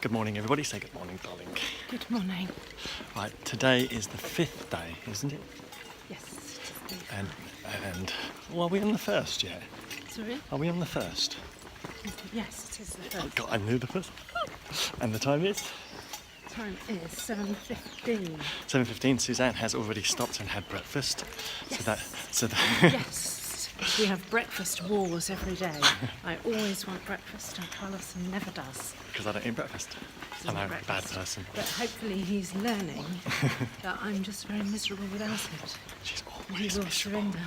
Good morning, everybody. Say good morning, darling. Good morning. Right, today is the 5th day, isn't it? Yes, it is. And well, are we on the 1st yet? Sorry? Are we on the 1st? Yes, it is the Oh first. God, I knew the 1st. And the time is? Time is 7:15. 7:15. Suzanne has already stopped and had breakfast. Yes. So that Yes. We have breakfast wars every day. I always want breakfast and Carlos never does. because I don't eat breakfast. Doesn't I'm a bad breakfast. person. But hopefully he's learning that I'm just very miserable without it. She's He always will miserable. surrender.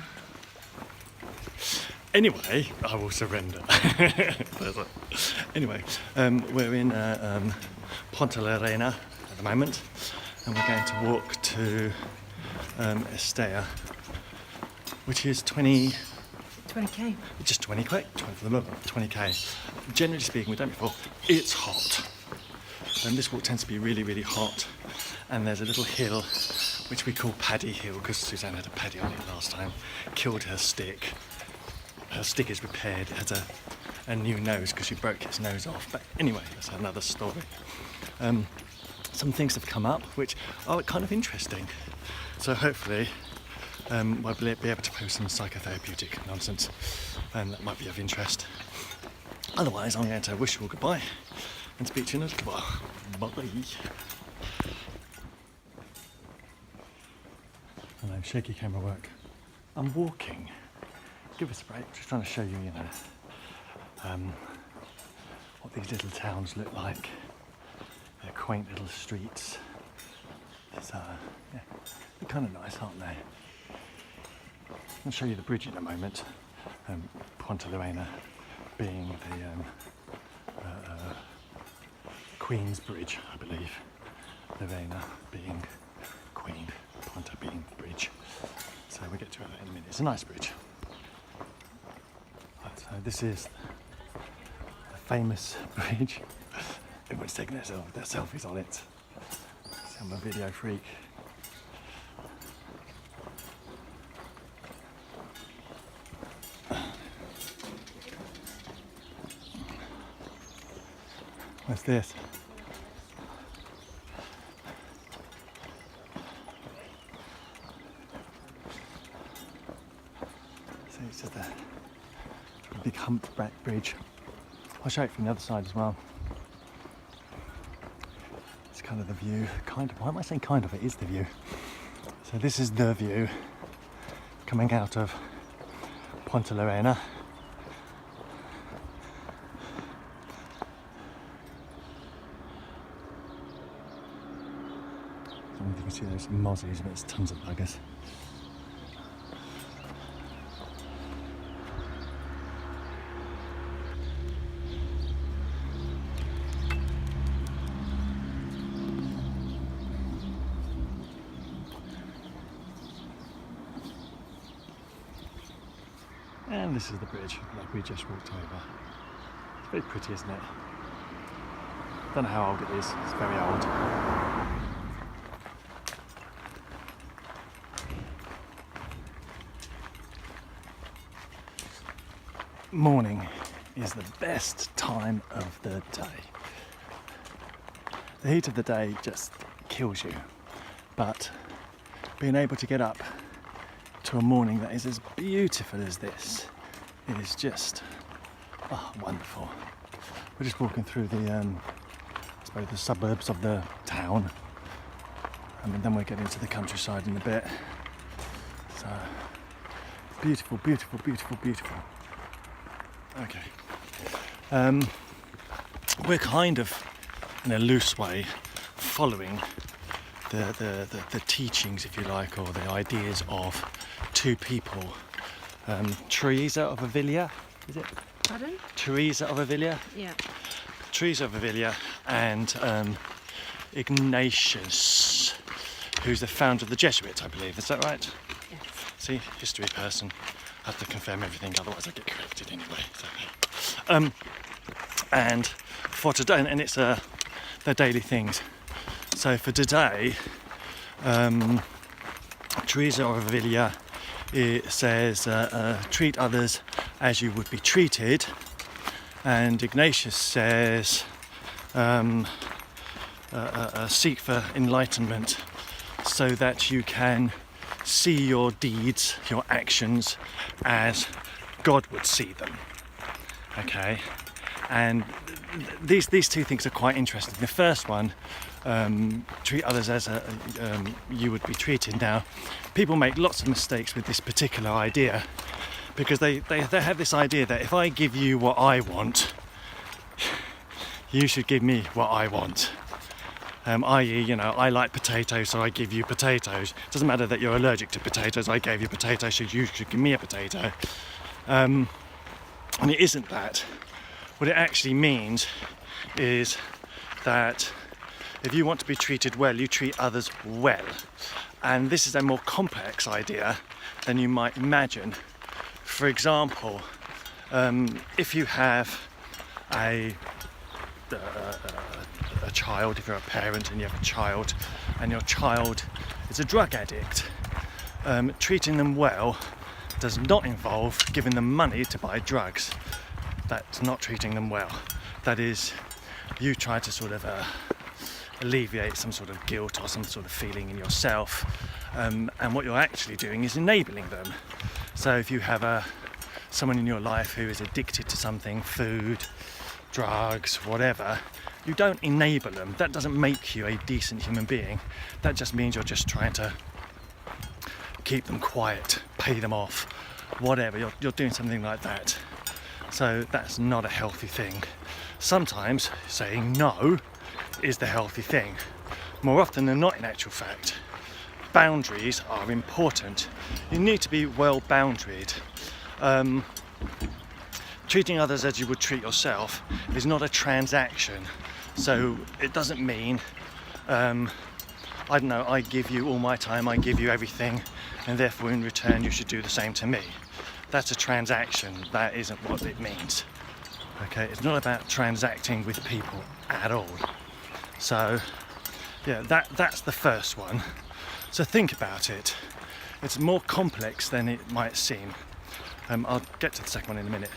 Anyway, I will surrender. Anyway, we're in Ponte la Reina at the moment, and we're going to walk to Estella, which is 20k. 20k. Generally speaking, we've done it before. It's hot, and this walk tends to be really, really hot. And there's a little hill which we call Paddy Hill because Suzanne had a paddy on it last time. Killed her stick. Her stick is repaired. It has a new nose because she broke its nose off. But anyway, that's another story. Some things have come up which are kind of interesting. So hopefully we'll be able to post some psychotherapeutic nonsense that might be of interest. Otherwise, I'm going to wish you all goodbye and speak to you in a little while. Bye. Hello, shaky camera work. I'm walking. Give us a break. Just trying to show you, what these little towns look like. They're quaint little streets. So, yeah, they're kind of nice, aren't they? I'll show you the bridge in a moment. Ponte la Reina being the Queen's Bridge, I believe. Lorena being Queen, Ponte being bridge. So we'll get to it in a minute. It's a nice bridge. Right, so this is the famous bridge. Everyone's taking their selfies on it. See, I'm a video freak. What's this? So it's just a big humpback bridge. I'll show it from the other side as well. It's kind of the view. Why am I saying kind of? It is the view. So this is the view coming out of Ponte la Reina. I don't know if you can see those mozzies, but there's tons of buggers. And this is the bridge like we just walked over. It's very pretty, isn't it? Don't know how old it is. It's very old. Morning is the best time of the day. The heat of the day just kills you, but being able to get up to a morning that is as beautiful as this, it is just wonderful. We're just walking through the suburbs of the town, and then we're getting to the countryside in a bit. So beautiful, beautiful, beautiful, beautiful. Okay. We're kind of, in a loose way, following the teachings, if you like, or the ideas of two people. Teresa of Avila, is it? Pardon? Teresa of Avila? Yeah. Teresa of Avila and Ignatius, who's the founder of the Jesuits, I believe. Is that right? Yes. See, history person. I have to confirm everything, otherwise I get corrected anyway. So, and for today, and it's their daily things. So for today, Teresa of Avila, it says, treat others as you would be treated, and Ignatius says, seek for enlightenment so that you can see your deeds, your actions, as God would see them. Okay, and these two things are quite interesting. The first one, treat others as you would be treated. Now, people make lots of mistakes with this particular idea because they have this idea that if I give you what I want, you should give me what I want. I.e., you know, I like potatoes, so I give you potatoes. It doesn't matter that you're allergic to potatoes. I gave you potatoes, so you should give me a potato. And it isn't that. What it actually means is that if you want to be treated well, you treat others well. And this is a more complex idea than you might imagine. For example, if you have a child, if you're a parent and you have a child and your child is a drug addict, treating them well does not involve giving them money to buy drugs. That's not treating them well. That is, you try to sort of alleviate some sort of guilt or some sort of feeling in yourself, and what you're actually doing is enabling them. So if you have someone in your life who is addicted to something, food, drugs, whatever, you don't enable them. That doesn't make you a decent human being. That just means you're just trying to keep them quiet, pay them off, whatever. You're doing something like that. So that's not a healthy thing. Sometimes saying no is the healthy thing. More often than not, in actual fact, boundaries are important. You need to be well boundaried. Treating others as you would treat yourself is not a transaction. So it doesn't mean, I don't know, I give you all my time, I give you everything, and therefore in return you should do the same to me. That's a transaction. That isn't what it means. Okay, it's not about transacting with people at all. So yeah, that's the first one. So think about it. It's more complex than it might seem. I'll get to the second one in a minute.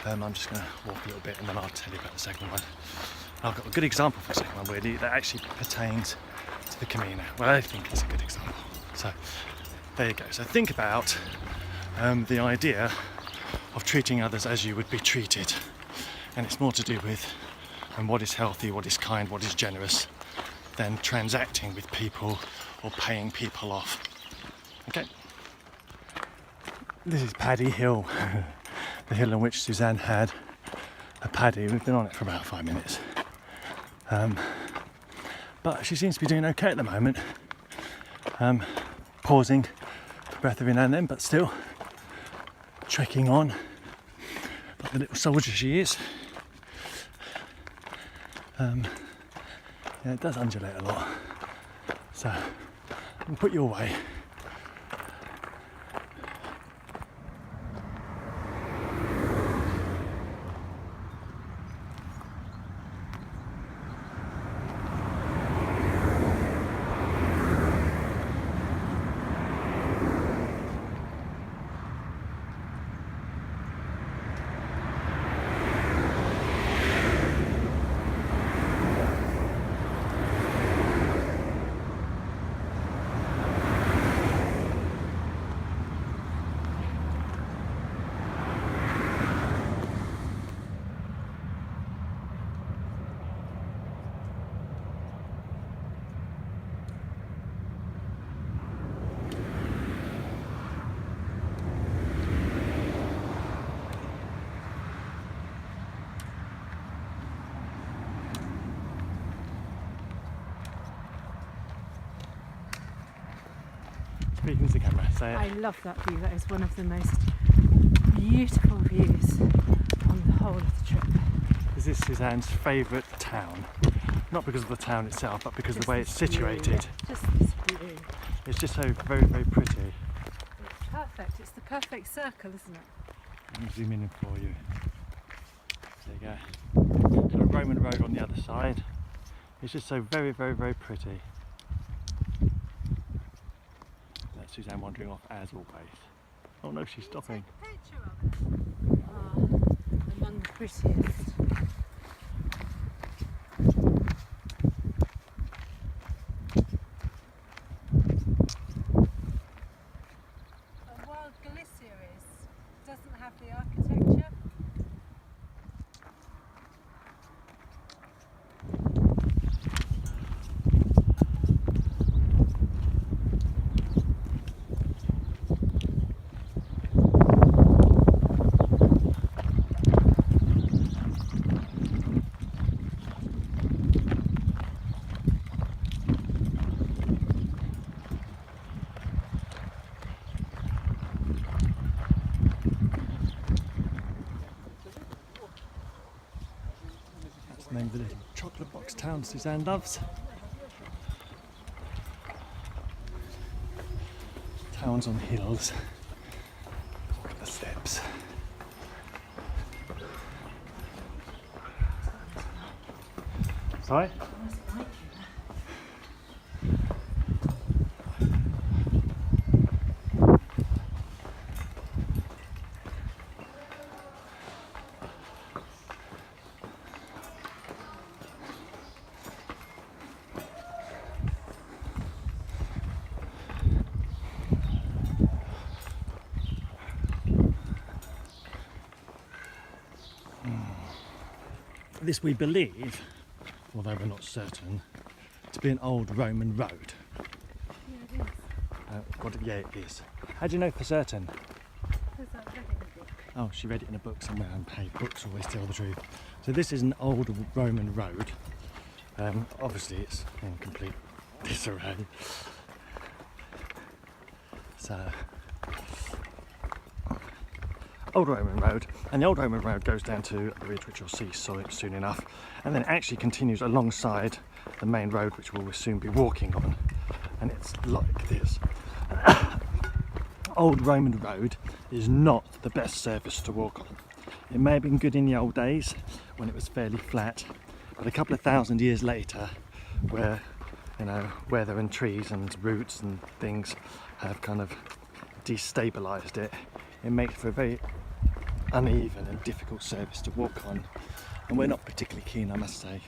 I'm just going to walk a little bit and then I'll tell you about the second one. I've got a good example for the second one, weirdly, that actually pertains to the Camino. Well, I think it's a good example. So there you go. So think about the idea of treating others as you would be treated. And it's more to do with what is healthy, what is kind, what is generous, than transacting with people or paying people off. Okay. This is Paddy Hill, the hill on which Suzanne had a paddy. We've been on it for about 5 minutes. But she seems to be doing okay at the moment. Pausing for breath every now and then, but still trekking on like the little soldier she is. Yeah, it does undulate a lot. So I'll put you away. Speaking to the camera, say it. I love that view. That is one of the most beautiful views on the whole of the trip. This is Suzanne's favourite town. Not because of the town itself, but because of Just the way it's this view, situated. yeah. Just this view. It's just so very, very pretty. It's perfect. It's the perfect circle, isn't it? Let me zoom in for you. There you go. Got a Roman road on the other side. It's just so very, very, very pretty. That's Suzanne wandering off as always. Oh no, she's stopping. Take a picture of it. Among the prettiest. chocolate box town Suzanne loves. Towns on hills. Look at the steps. Sorry? This we believe, although we're not certain, to be an old Roman road. Yeah, it is. Yeah, it is. How do you know for certain? Because I've read it in a book. Oh, she read it in a book somewhere, and hey, books always tell the truth. So this is an old Roman road. Obviously it's in complete disarray. So, old Roman road, and the old Roman road goes down to a bridge which you'll see soon enough, and then it actually continues alongside the main road which we'll soon be walking on, and it's like this. Old Roman road is not the best surface to walk on. It may have been good in the old days when it was fairly flat, but a couple of thousand years later, where weather and trees and roots and things have kind of destabilised it, it makes for a very uneven and difficult surface to walk on, and we're not particularly keen, I must say,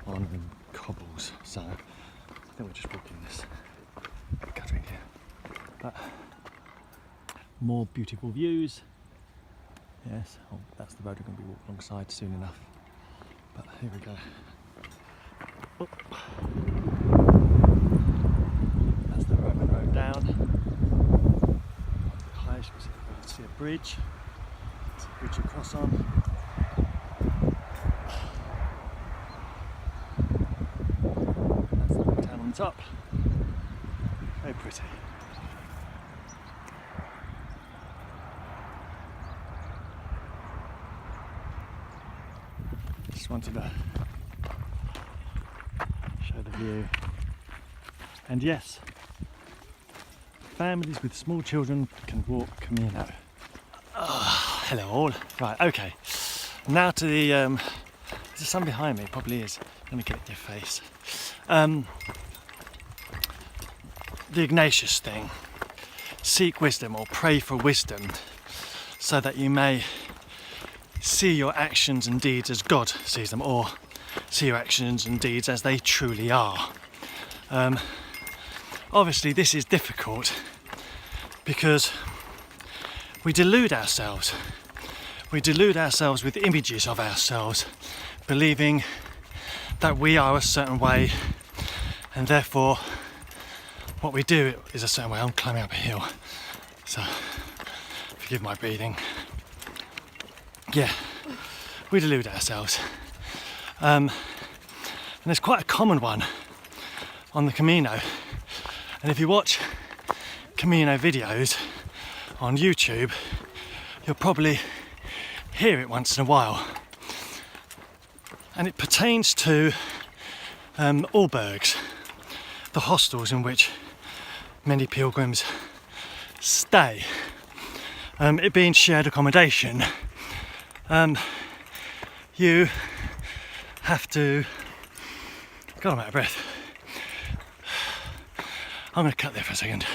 on cobbles, so I think we're just walking this guttering here. But more beautiful views. Yes, oh, that's the road we're going to be walking alongside soon enough. But here we go. Oh. That's the Roman road down. High, you can see a bridge. It's a bridge you cross on. That's the little town on top. Very pretty. Just wanted to show the view. And yes, families with small children can walk Camino. Oh, hello all. Right, okay. Now to the, is there some behind me? Probably is. Let me get it in your face. The Ignatius thing. Seek wisdom, or pray for wisdom, so that you may see your actions and deeds as God sees them, or see your actions and deeds as they truly are. Obviously this is difficult because we delude ourselves. We delude ourselves with images of ourselves, believing that we are a certain way, and therefore what we do is a certain way. I'm climbing up a hill, so forgive my breathing. Yeah, we delude ourselves. And it's quite a common one on the Camino. And if you watch Camino videos on YouTube, you'll probably hear it once in a while. And it pertains to albergs, the hostels in which many pilgrims stay. It being shared accommodation, you have to, God, I'm out of breath. I'm going to cut there for a second.